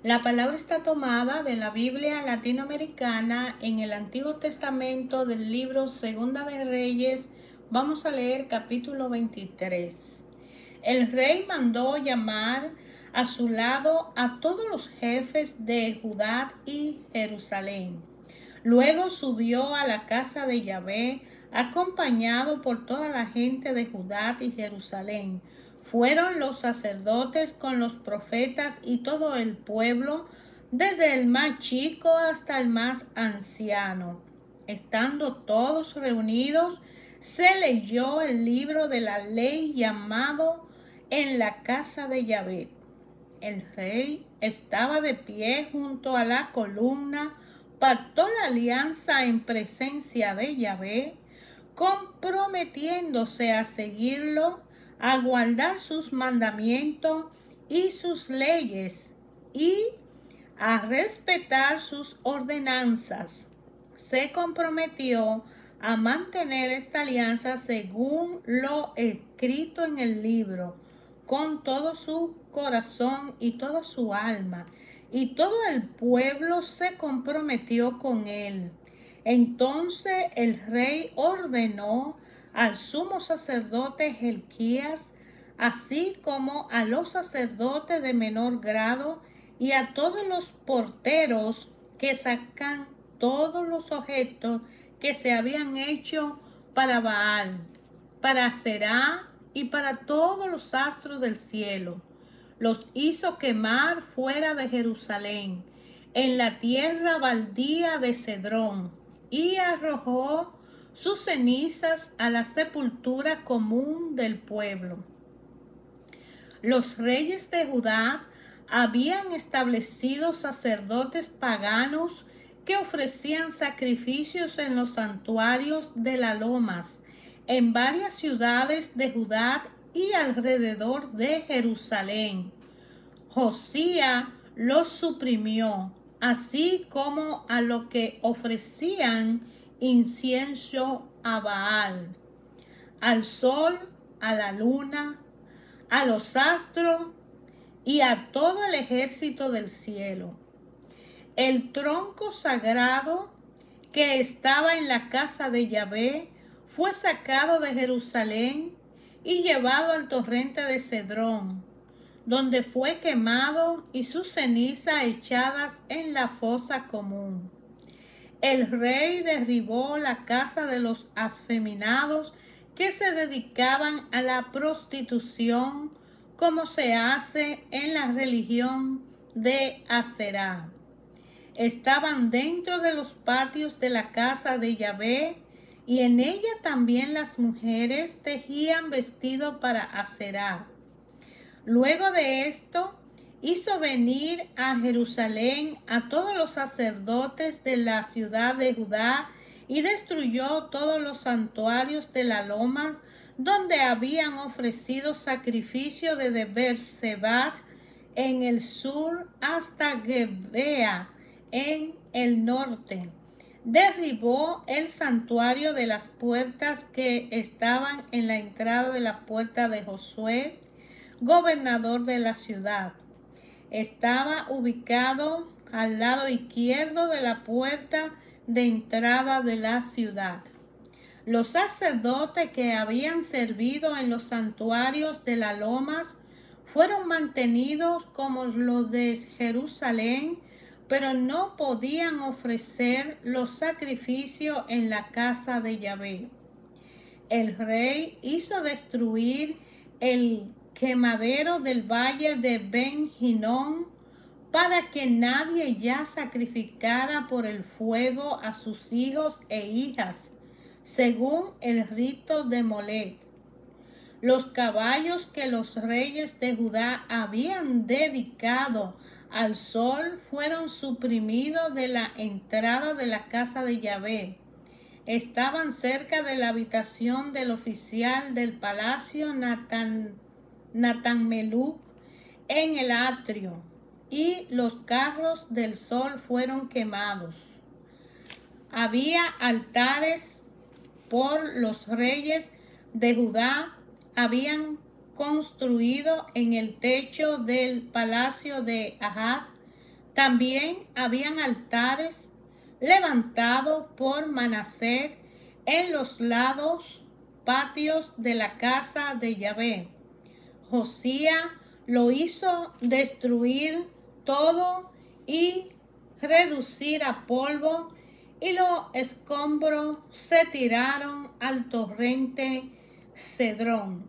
La palabra está tomada de la Biblia latinoamericana en el Antiguo Testamento del libro Segunda de Reyes. Vamos a leer capítulo 23. El rey mandó llamar a su lado a todos los jefes de Judá y Jerusalén. Luego subió a la casa de Yahvé, acompañado por toda la gente de Judá y Jerusalén. Fueron los sacerdotes con los profetas y todo el pueblo, desde el más chico hasta el más anciano. Estando todos reunidos, se leyó el libro de la ley llamado en la casa de Yahvé. El rey estaba de pie junto a la columna, pactó la alianza en presencia de Yahvé, comprometiéndose a seguirlo, a guardar sus mandamientos y sus leyes y a respetar sus ordenanzas. Se comprometió a mantener esta alianza según lo escrito en el libro, con todo su corazón y toda su alma, y todo el pueblo se comprometió con él. Entonces el rey ordenó al sumo sacerdote Hilquías, así como a los sacerdotes de menor grado y a todos los porteros que sacan todos los objetos que se habían hecho para Baal, para Aserá y para todos los astros del cielo. Los hizo quemar fuera de Jerusalén, en la tierra baldía de Cedrón, y arrojó sus cenizas a la sepultura común del pueblo. Los reyes de Judá habían establecido sacerdotes paganos que ofrecían sacrificios en los santuarios de las lomas, en varias ciudades de Judá y alrededor de Jerusalén. Josías los suprimió, así como a lo que ofrecían incienso a Baal, al sol, a la luna, a los astros y a todo el ejército del cielo. El tronco sagrado que estaba en la casa de Yahvé fue sacado de Jerusalén y llevado al torrente de Cedrón, donde fue quemado y sus cenizas echadas en la fosa común. El rey derribó la casa de los afeminados que se dedicaban a la prostitución, como se hace en la religión de Aserá. Estaban dentro de los patios de la casa de Yahvé, y en ella también las mujeres tejían vestido para Aserá. Luego de esto, hizo venir a Jerusalén a todos los sacerdotes de la ciudad de Judá y destruyó todos los santuarios de las lomas donde habían ofrecido sacrificio desde Beer-Seba en el sur hasta Gebea en el norte. Derribó el santuario de las puertas que estaban en la entrada de la puerta de Josué, gobernador de la ciudad. Estaba ubicado al lado izquierdo de la puerta de entrada de la ciudad. Los sacerdotes que habían servido en los santuarios de las lomas fueron mantenidos como los de Jerusalén, pero no podían ofrecer los sacrificios en la casa de Yahvé. El rey hizo destruir el quemadero del valle de Ben-Hinnom para que nadie ya sacrificara por el fuego a sus hijos e hijas, según el rito de Molec. Los caballos que los reyes de Judá habían dedicado al sol fueron suprimidos de la entrada de la casa de Yahvé. Estaban cerca de la habitación del oficial del palacio Natán-Meluc en el atrio, y los carros del sol fueron quemados. Había altares por los reyes de Judá, habían construido en el techo del palacio de Ahab También habían altares levantados por Manasés en los lados patios de la casa de Yahvé. Josías lo hizo destruir todo y reducir a polvo, y los escombros se tiraron al torrente Cedrón.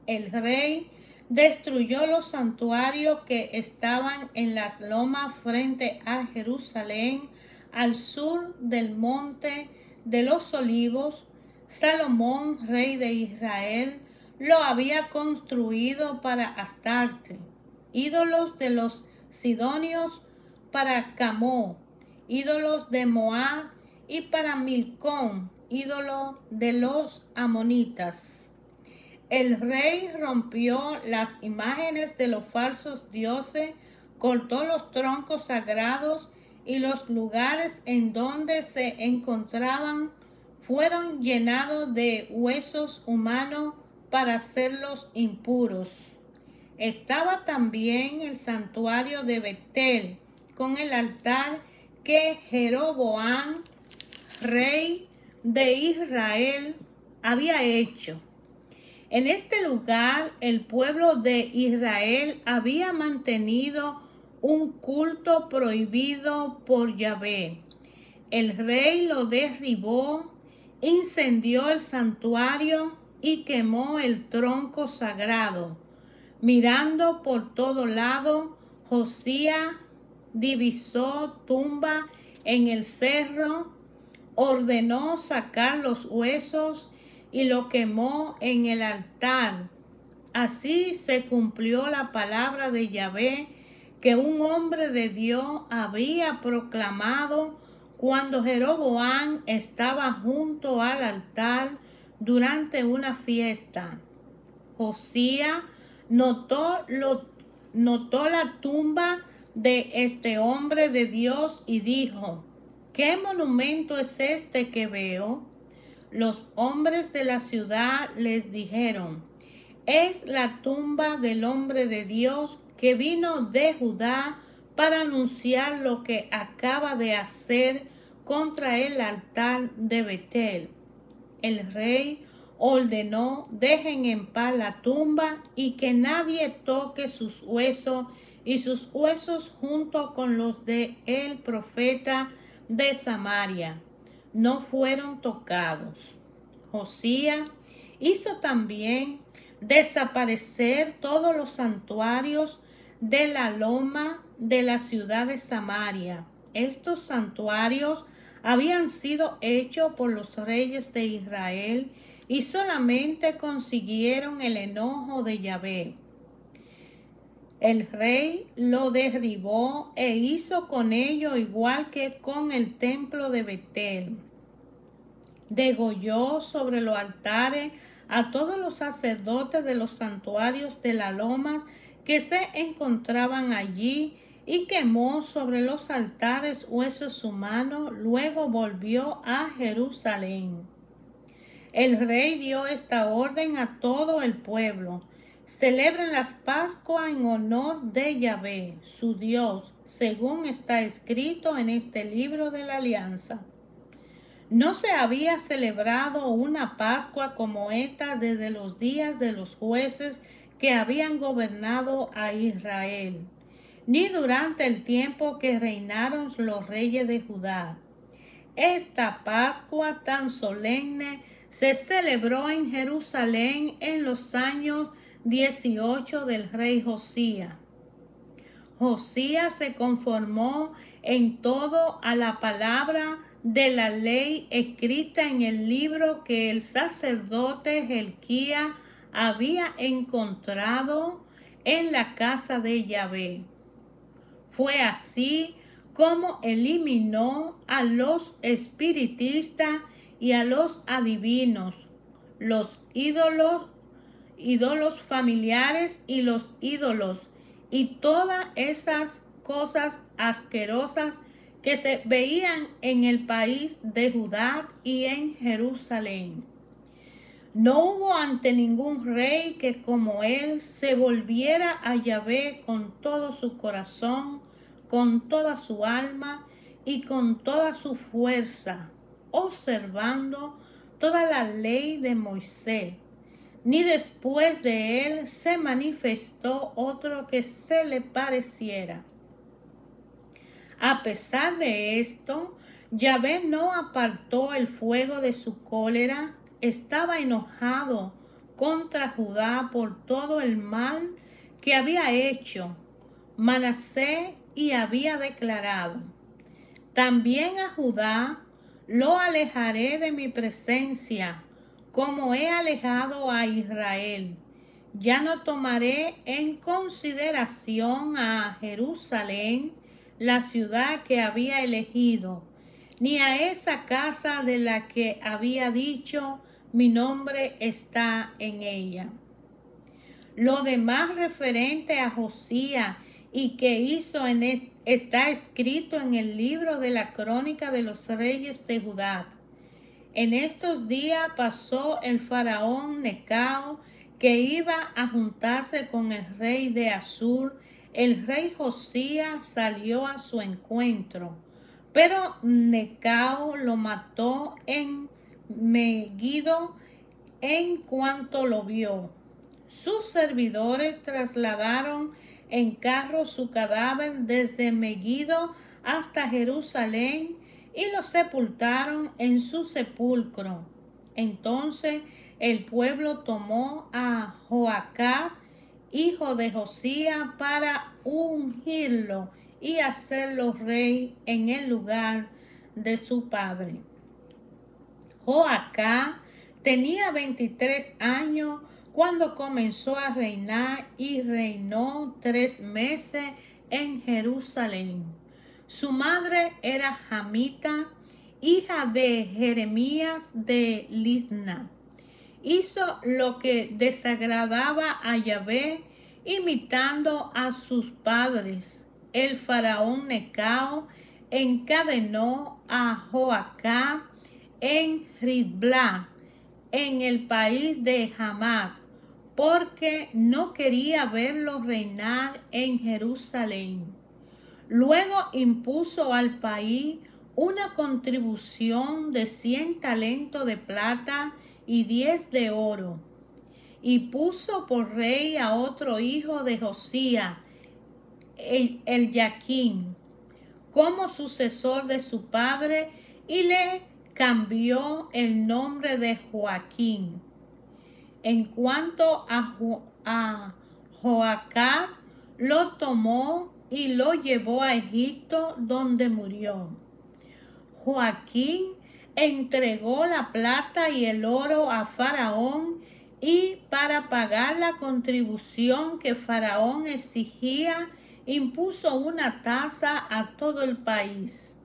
El rey destruyó los santuarios que estaban en las lomas frente a Jerusalén, al sur del monte de los olivos. Salomón, rey de Israel, lo había construido para Astarte, ídolos de los sidonios, para Camó, ídolos de Moab, y para Milcón, ídolo de los amonitas. El rey rompió las imágenes de los falsos dioses, cortó los troncos sagrados, y los lugares en donde se encontraban fueron llenados de huesos humanos para hacerlos impuros. Estaba también el santuario de Betel, con el altar que Jeroboam, rey de Israel, había hecho. En este lugar el pueblo de Israel había mantenido un culto prohibido por Yahvé. El rey lo derribó, incendió el santuario y quemó el tronco sagrado. Mirando por todo lado, Josías divisó tumba en el cerro, ordenó sacar los huesos y lo quemó en el altar. Así se cumplió la palabra de Yahvé que un hombre de Dios había proclamado cuando Jeroboam estaba junto al altar durante una fiesta. Josías notó la tumba de este hombre de Dios y dijo: ¿qué monumento es este que veo? Los hombres de la ciudad les dijeron: es la tumba del hombre de Dios que vino de Judá para anunciar lo que acaba de hacer contra el altar de Betel. El rey ordenó: dejen en paz la tumba y que nadie toque sus huesos, y sus huesos junto con los de el profeta de Samaria no fueron tocados. Josías hizo también desaparecer todos los santuarios de la loma de la ciudad de Samaria. Estos santuarios habían sido hechos por los reyes de Israel y solamente consiguieron el enojo de Yahvé. El rey lo derribó e hizo con ello igual que con el templo de Betel. Degolló sobre los altares a todos los sacerdotes de los santuarios de las lomas que se encontraban allí, y quemó sobre los altares huesos humanos. Luego volvió a Jerusalén. El rey dio esta orden a todo el pueblo: celebren las Pascuas en honor de Yahvé, su Dios, según está escrito en este libro de la alianza. No se había celebrado una Pascua como esta desde los días de los jueces que habían gobernado a Israel, ni durante el tiempo que reinaron los reyes de Judá. Esta Pascua tan solemne se celebró en Jerusalén en los años 18 del rey Josías. Josías se conformó en todo a la palabra de la ley escrita en el libro que el sacerdote Hilquías había encontrado en la casa de Yahvé. Fue así como eliminó a los espiritistas y a los adivinos, los ídolos familiares y los ídolos, y todas esas cosas asquerosas que se veían en el país de Judá y en Jerusalén. No hubo ante ningún rey que como él se volviera a Yahvé con todo su corazón, con toda su alma y con toda su fuerza, observando toda la ley de Moisés. Ni después de él se manifestó otro que se le pareciera. A pesar de esto, Yahvé no apartó el fuego de su cólera, estaba enojado contra Judá por todo el mal que había hecho Manasés y había declarado: también a Judá lo alejaré de mi presencia, como he alejado a Israel. Ya no tomaré en consideración a Jerusalén, la ciudad que había elegido, ni a esa casa de la que había dicho, mi nombre está en ella. Lo demás referente a Josías y que hizo está escrito en el libro de la crónica de los reyes de Judá. En estos días pasó el faraón Necao, que iba a juntarse con el rey de Asur. El rey Josías salió a su encuentro, pero Necao lo mató en Megiddo en cuanto lo vio. Sus servidores trasladaron en carro su cadáver desde Megiddo hasta Jerusalén y lo sepultaron en su sepulcro. Entonces el pueblo tomó a Joacán, hijo de Josías, para ungirlo y hacerlo rey en el lugar de su padre. Joacán tenía 23 años cuando comenzó a reinar y reinó 3 meses en Jerusalén. Su madre era Jamita, hija de Jeremías de Lisna. Hizo lo que desagradaba a Yahvé, imitando a sus padres. El faraón Necao encadenó a Joacán en Ribla, en el país de Hamat, porque no quería verlo reinar en Jerusalén. Luego impuso al país una contribución de 100 talentos de plata y 10 de oro, y puso por rey a otro hijo de Josías, el Jaquín, como sucesor de su padre, y le cambió el nombre de Joaquín. En cuanto a Joacán, lo tomó y lo llevó a Egipto, donde murió. Joaquín entregó la plata y el oro a Faraón, y para pagar la contribución que Faraón exigía, impuso una tasa a todo el país.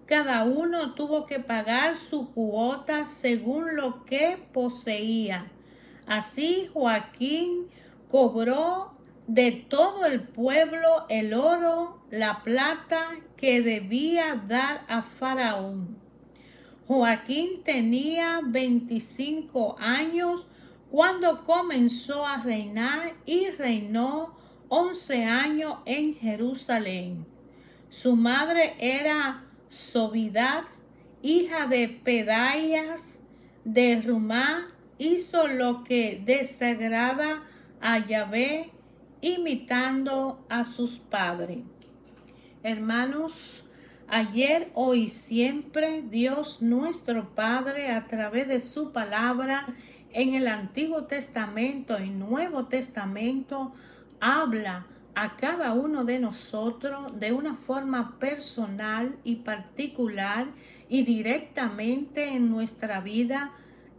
Cada uno tuvo que pagar su cuota según lo que poseía. Así Joaquín cobró de todo el pueblo el oro, la plata que debía dar a Faraón. Joaquín tenía 25 años cuando comenzó a reinar y reinó 11 años en Jerusalén. Su madre era Zobidad, hija de Pedaías de Rumá. Hizo lo que desagrada a Yahvé, imitando a sus padres. Hermanos, ayer, hoy y siempre, Dios nuestro Padre, a través de su palabra en el Antiguo Testamento y Nuevo Testamento, habla a cada uno de nosotros de una forma personal y particular y directamente en nuestra vida,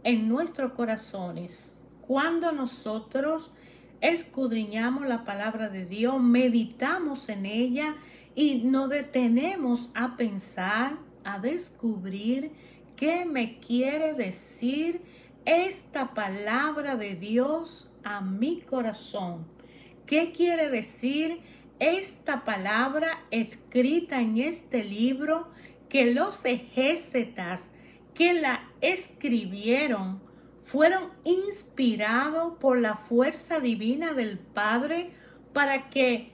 en nuestros corazones. Cuando nosotros escudriñamos la palabra de Dios, meditamos en ella y nos detenemos a pensar, a descubrir qué me quiere decir esta palabra de Dios a mi corazón. ¿Qué quiere decir esta palabra escrita en este libro que los exégetas que la escribieron fueron inspirados por la fuerza divina del Padre para que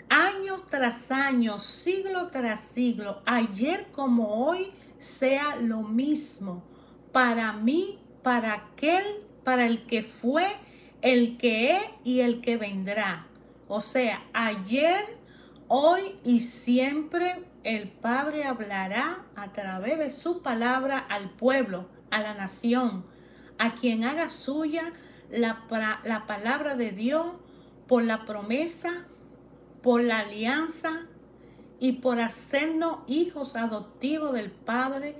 años tras años, siglo tras siglo, ayer como hoy, sea lo mismo para mí, para aquel, para el que fue, el que es y el que vendrá. O sea, ayer, hoy y siempre el Padre hablará a través de su palabra al pueblo, a la nación, a quien haga suya la palabra de Dios por la promesa, por la alianza y por hacernos hijos adoptivos del Padre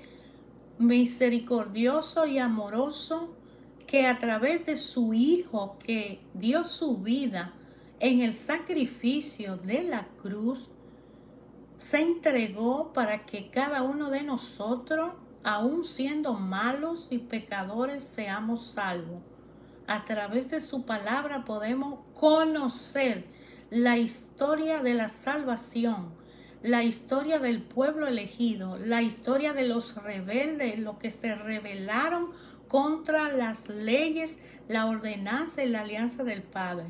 misericordioso y amoroso, que a través de su Hijo que dio su vida en el sacrificio de la cruz, se entregó para que cada uno de nosotros, aun siendo malos y pecadores, seamos salvos. A través de su palabra podemos conocer la historia de la salvación, la historia del pueblo elegido, la historia de los rebeldes, los que se rebelaron contra las leyes, la ordenanza y la alianza del Padre.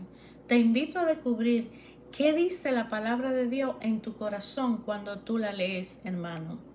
Te invito a descubrir qué dice la palabra de Dios en tu corazón cuando tú la lees, hermano.